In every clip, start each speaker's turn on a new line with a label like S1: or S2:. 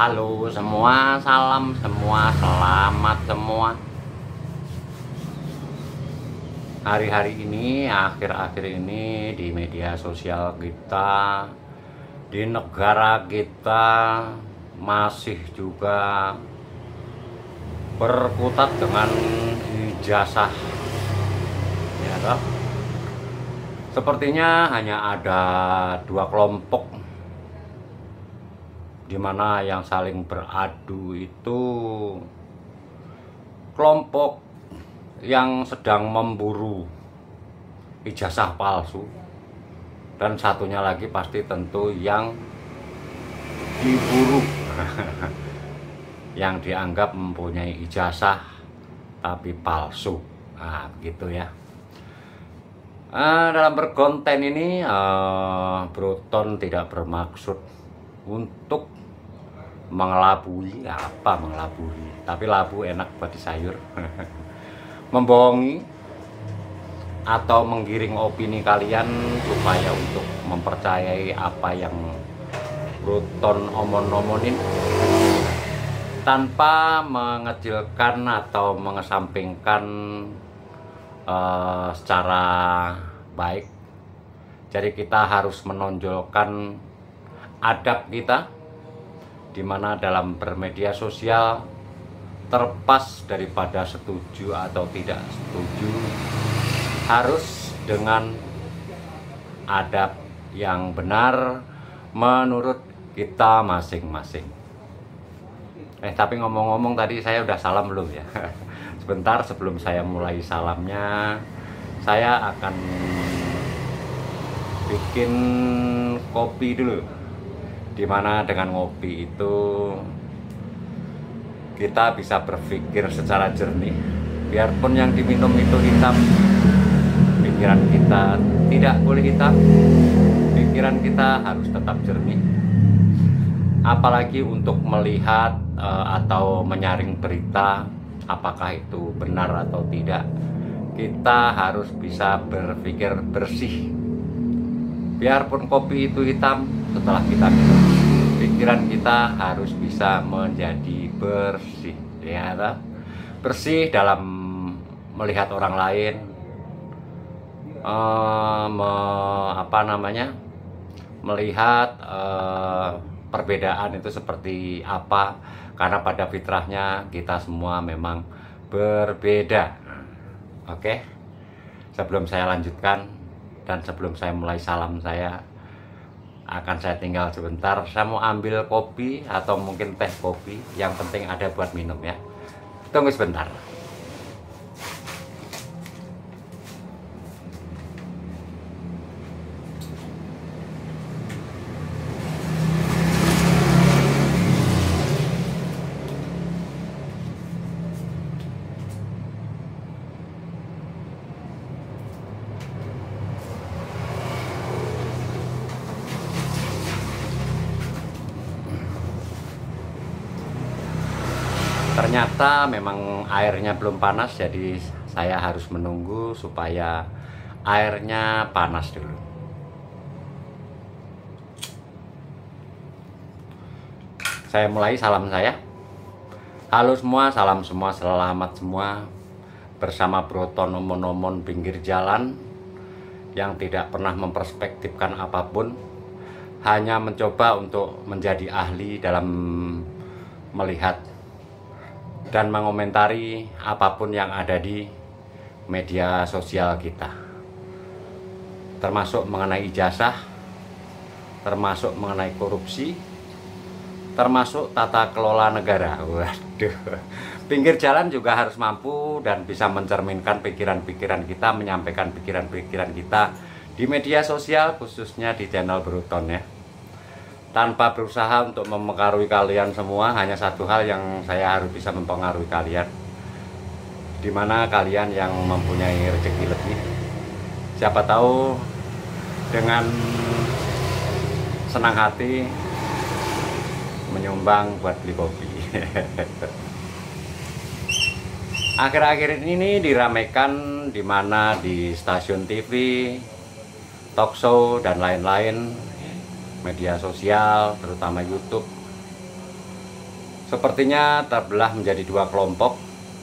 S1: Halo semua, salam semua, selamat semua. Hari-hari ini, akhir-akhir ini di media sosial kita, di negara kita masih juga berkutat dengan ijazah, ya toh? Sepertinya hanya ada dua kelompok di mana yang saling beradu itu kelompok yang sedang memburu ijazah palsu, dan satunya lagi pasti tentu yang diburu yang dianggap mempunyai ijazah tapi palsu. Nah, begitu ya. Dalam berkonten ini Broton tidak bermaksud untuk mengelabui, tapi labu enak buat disayur. Membohongi atau menggiring opini kalian supaya untuk mempercayai apa yang Broton omon-omonin, tanpa mengecilkan atau mengesampingkan secara baik. Jadi kita harus menonjolkan adab kita, dimana dalam bermedia sosial terlepas daripada setuju atau tidak setuju, harus dengan adab yang benar menurut kita masing-masing. Tapi ngomong-ngomong, tadi saya udah salam belum ya? Sebentar sebelum saya mulai salamnya, saya akan bikin kopi dulu, dimana dengan ngopi itu kita bisa berpikir secara jernih. Biarpun yang diminum itu hitam, pikiran kita tidak boleh hitam. Pikiran kita harus tetap jernih. Apalagi untuk melihat atau menyaring berita, apakah itu benar atau tidak, kita harus bisa berpikir bersih. Biarpun kopi itu hitam, setelah kita minum, pikiran kita harus bisa menjadi bersih, ya, bersih dalam melihat orang lain, melihat perbedaan itu seperti apa, karena pada fitrahnya kita semua memang berbeda. Oke, sebelum saya lanjutkan dan sebelum saya mulai salam, saya tinggal sebentar. Saya mau ambil kopi atau mungkin teh kopi, yang penting ada buat minum ya. Tunggu sebentar. Ternyata memang airnya belum panas, jadi saya harus menunggu supaya airnya panas dulu. Saya mulai salam saya. Halo semua, salam semua, selamat semua. Bersama Broton omon-omon pinggir jalan yang tidak pernah memperspektifkan apapun, hanya mencoba untuk menjadi ahli dalam melihat dan mengomentari apapun yang ada di media sosial kita, termasuk mengenai ijazah, termasuk mengenai korupsi, termasuk tata kelola negara. Waduh, pinggir jalan juga harus mampu dan bisa mencerminkan pikiran-pikiran kita, menyampaikan pikiran-pikiran kita di media sosial, khususnya di channel Broton ya. Tanpa berusaha untuk mempengaruhi kalian semua, hanya satu hal yang saya harus bisa mempengaruhi kalian, dimana kalian yang mempunyai rezeki lebih, siapa tahu dengan senang hati menyumbang buat beli kopi. Akhir-akhir ini diramaikan, dimana di stasiun TV, talk show dan lain-lain, media sosial terutama YouTube, sepertinya terbelah menjadi dua kelompok,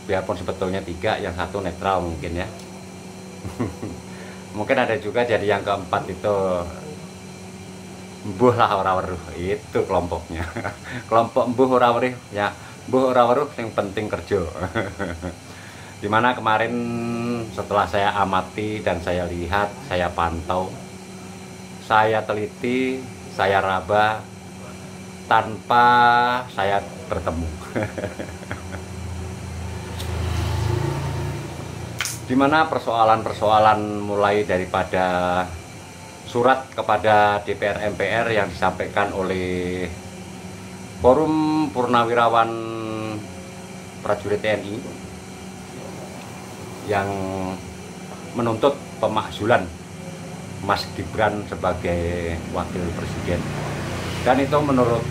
S1: biarpun sebetulnya tiga, yang satu netral mungkin ya. Mungkin ada juga jadi yang keempat itu mbuh lah ora weruh, itu kelompoknya. Kelompok mbuh ora weruh ya, mbuh ora weruh yang penting kerja. Dimana kemarin setelah saya amati dan saya lihat, saya pantau, saya teliti, saya raba tanpa saya bertemu. Dimana persoalan-persoalan mulai daripada surat kepada DPR MPR yang disampaikan oleh Forum Purnawirawan Prajurit TNI yang menuntut pemakzulan Mas Gibran sebagai wakil presiden, dan itu menurut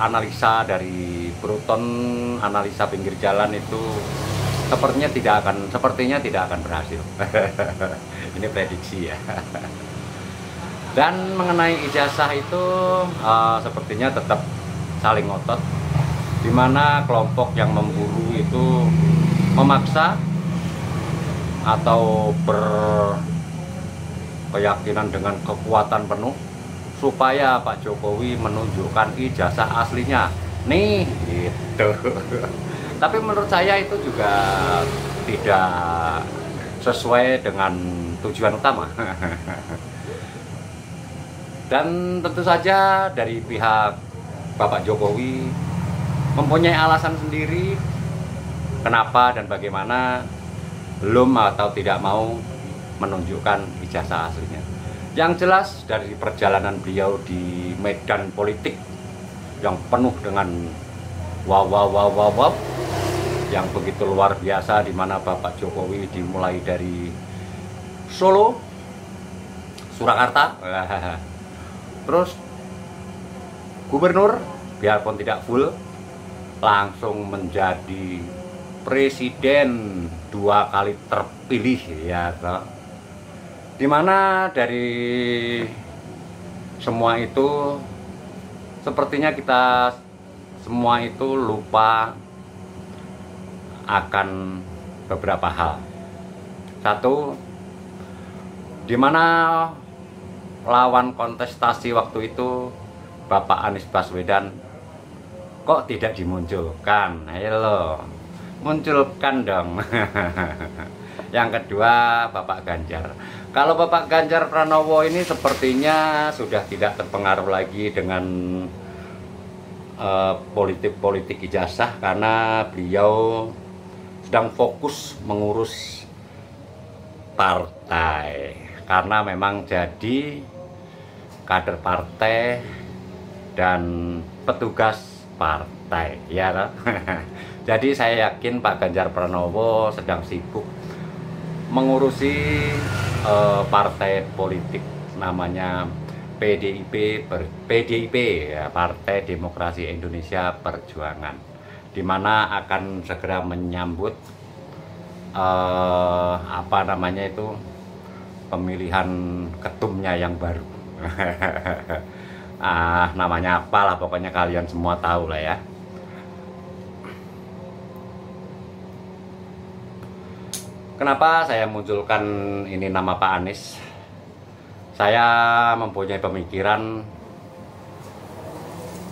S1: analisa dari Bruton, analisa pinggir jalan itu sepertinya tidak akan berhasil. Ini prediksi ya. Dan mengenai ijazah itu sepertinya tetap saling ngotot, dimana kelompok yang memburu itu memaksa atau berkeyakinan dengan kekuatan penuh supaya Pak Jokowi menunjukkan ijazah aslinya nih gitu. Tapi menurut saya itu juga tidak sesuai dengan tujuan utama. Dan tentu saja dari pihak Bapak Jokowi mempunyai alasan sendiri kenapa dan bagaimana belum atau tidak mau menunjukkan ijazah aslinya. Yang jelas dari perjalanan beliau di medan politik yang penuh dengan wow yang begitu luar biasa, di mana Bapak Jokowi dimulai dari Solo, Surakarta, terus gubernur biarpun tidak full, langsung menjadi presiden 2 kali terpilih ya toh. Dimana dari semua itu sepertinya kita semua itu lupa akan beberapa hal. Satu, dimana lawan kontestasi waktu itu Bapak Anies Baswedan kok tidak dimunculkan? Ayo munculkan dong. Yang kedua, Bapak Ganjar. Kalau Bapak Ganjar Pranowo ini sepertinya sudah tidak terpengaruh lagi dengan politik ijazah, karena beliau sedang fokus mengurus partai, karena memang jadi kader partai dan petugas partai ya. Jadi saya yakin Pak Ganjar Pranowo sedang sibuk mengurusi partai politik namanya PDIP ya, Partai Demokrasi Indonesia Perjuangan, di mana akan segera menyambut pemilihan ketumnya yang baru. Namanya apalah, pokoknya kalian semua tahu lah ya. Kenapa saya munculkan ini nama Pak Anies? Saya mempunyai pemikiran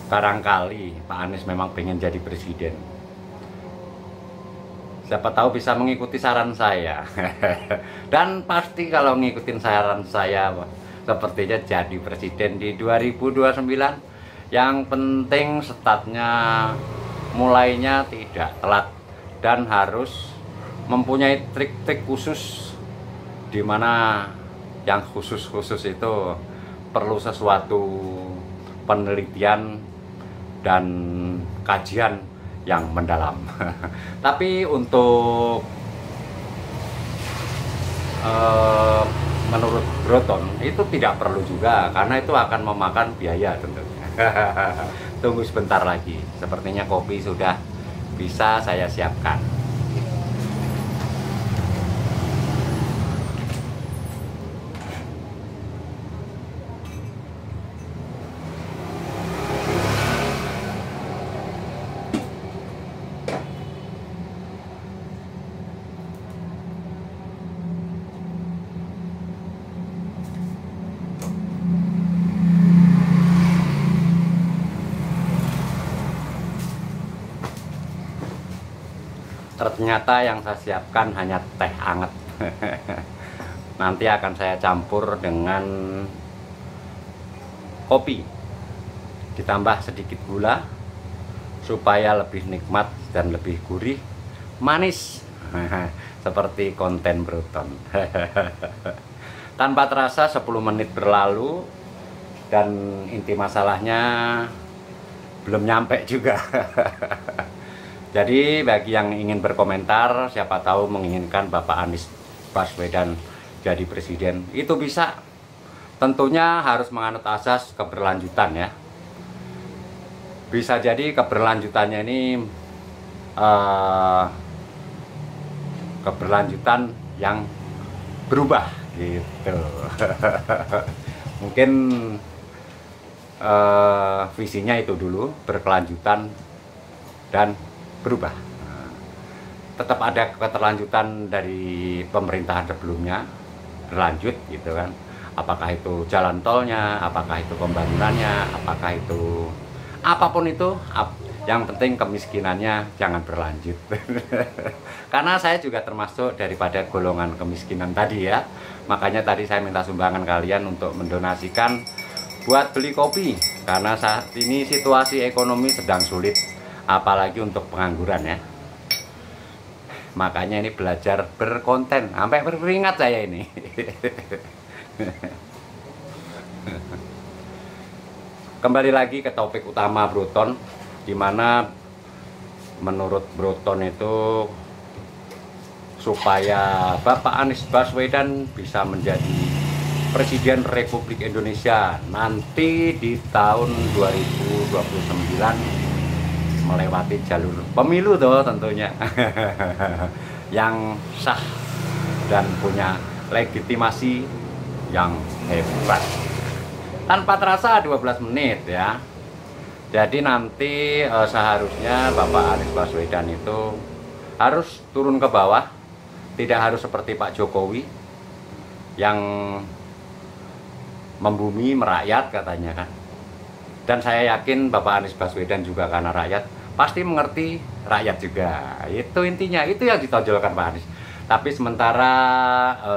S1: barangkali Pak Anies memang pengen jadi presiden. Siapa tahu bisa mengikuti saran saya. Dan pasti kalau ngikutin saran saya sepertinya jadi presiden di 2029. Yang penting statnya mulainya tidak telat dan harus mempunyai trik-trik khusus, di mana yang khusus itu perlu sesuatu penelitian dan kajian yang mendalam. Tapi untuk menurut Bruton itu tidak perlu juga, karena itu akan memakan biaya tentunya. Tunggu sebentar lagi, sepertinya kopi sudah bisa saya siapkan. Ternyata yang saya siapkan hanya teh hangat. Nanti akan saya campur dengan kopi, ditambah sedikit gula supaya lebih nikmat dan lebih gurih, manis. Seperti konten Broton. Tanpa terasa 10 menit berlalu dan inti masalahnya belum nyampe juga. Jadi bagi yang ingin berkomentar, siapa tahu menginginkan Bapak Anies Baswedan jadi presiden, itu bisa. Tentunya harus menganut asas keberlanjutan ya. Bisa jadi keberlanjutannya ini keberlanjutan yang berubah gitu. Mungkin visinya itu dulu, berkelanjutan dan berubah. Tetap ada keterlanjutan dari pemerintahan sebelumnya, berlanjut gitu kan. Apakah itu jalan tolnya, apakah itu pembangunannya, apakah itu apapun itu, yang penting kemiskinannya jangan berlanjut. Karena saya juga termasuk daripada golongan kemiskinan tadi ya. Makanya tadi saya minta sumbangan kalian untuk mendonasikan buat beli kopi. Karena saat ini situasi ekonomi sedang sulit, apalagi untuk pengangguran ya. Makanya ini belajar berkonten, sampai berkeringat saya ini. Kembali lagi ke topik utama Broton, dimana menurut Broton itu supaya Bapak Anies Baswedan bisa menjadi Presiden Republik Indonesia nanti di tahun 2029 melewati jalur pemilu tuh tentunya yang sah dan punya legitimasi yang hebat. Tanpa terasa 12 menit ya. Jadi nanti seharusnya Bapak Anies Baswedan itu harus turun ke bawah, tidak harus seperti Pak Jokowi yang membumi merakyat katanya kan. Dan saya yakin Bapak Anies Baswedan juga karena rakyat pasti mengerti rakyat juga. Itu intinya, itu yang ditonjolkan Pak Anies. Tapi sementara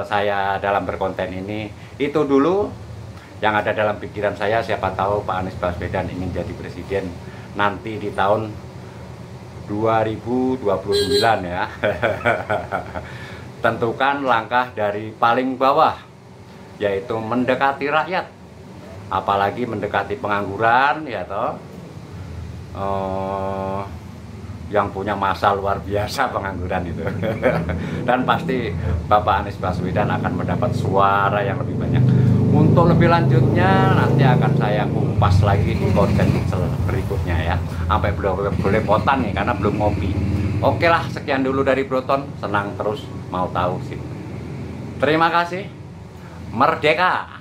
S1: saya dalam berkonten ini, itu dulu yang ada dalam pikiran saya. Siapa tahu Pak Anies Baswedan ingin jadi presiden nanti di tahun 2029 ya. Tentukan langkah dari paling bawah, yaitu mendekati rakyat. Apalagi mendekati pengangguran ya toh, yang punya masa luar biasa pengangguran itu. Dan pasti Bapak Anies Baswedan akan mendapat suara yang lebih banyak. Untuk lebih lanjutnya nanti akan saya kupas lagi di konten berikutnya ya. Sampai boleh potan nih karena belum ngopi. Oke lah, sekian dulu dari Broton. Senang terus mau tahu sih. Terima kasih. Merdeka.